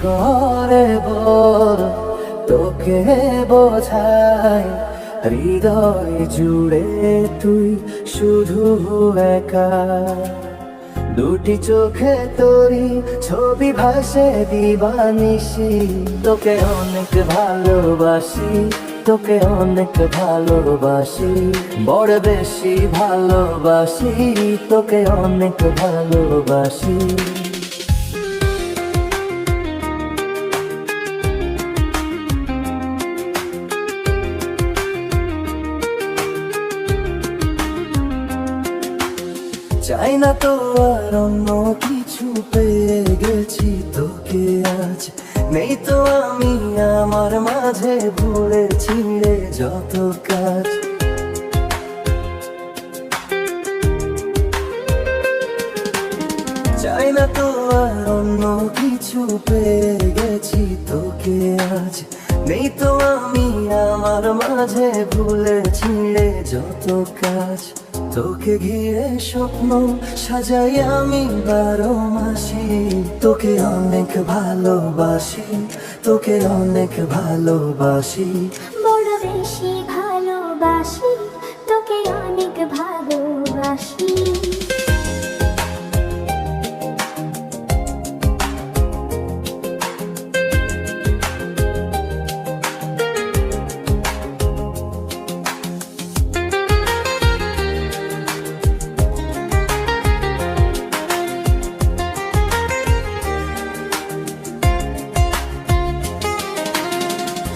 করে বল তোকে বোঝাই, হৃদয় জুড়ে তুই শুধু একা। দুটি চোখে তোরি ছবি ভাসে দিবানিশি, তোকে অনেক ভালোবাসি, তোকে অনেক ভালোবাসি, বড় বেশি ভালোবাসি, তোকে অনেক ভালোবাসি। চাই না তো আর অন্য কিছু, পেয়ে গেছি তোকে আজ। নেই তো আমি আমার মাঝে, ভুলে ছিঁড়ে যত কাজ। চাই না তো আর অন্য কিছু, পেয়ে গেছি তোকে আজ। নেই তো আমি আমার মাঝে, ভুলে ছিঁড়ে যত কাজ। তোকে ঘিরে স্বপ্ন সাজাই আমি 12 মাসি, তোকে অনেক ভালোবাসি, তোকে অনেক ভালোবাসি, বড় বেশি ভালোবাসি, তোকে অনেক ভালোবাসি।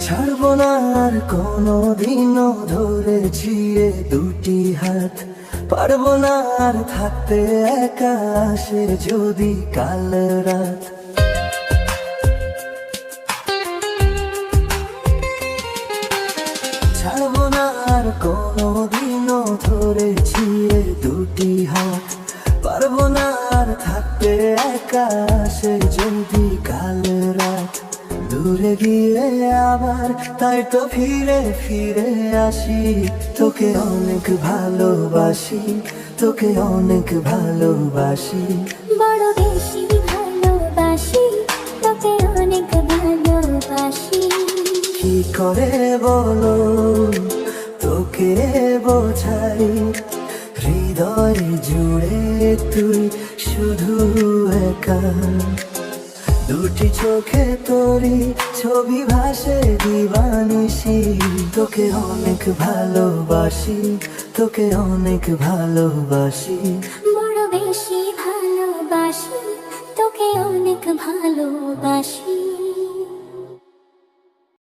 ছাড়বো না আর কোনোদিনও ধরেছি এ দুটি হাত। পারবো না আর থাকতে একা, আসে যদি কাল রাত। ছাড়বো না আর কোনোদিনও ধরেছি এ দুটি হাত। পারবো না আর থাকতে একা, আসে যদি কাল রাত। দূরে গিয়ে আবার তাই তো ফিরে ফিরে আসি, তোকে অনেক ভালোবাসি, তোকে অনেক ভালোবাসি, বড় বেশি ভালোবাসি, তোকে অনেক ভালোবাসি। কি করে বলো তোকে বোঝাই, হৃদয় জুড়ে তুই শুধু একা। দুটি চোখে তোরি ছবি ভাসে দিবানিশি, তোকে অনেক ভালোবাসি, তোকে অনেক ভালোবাসি, বড় বেশি ভালোবাসি, তোকে অনেক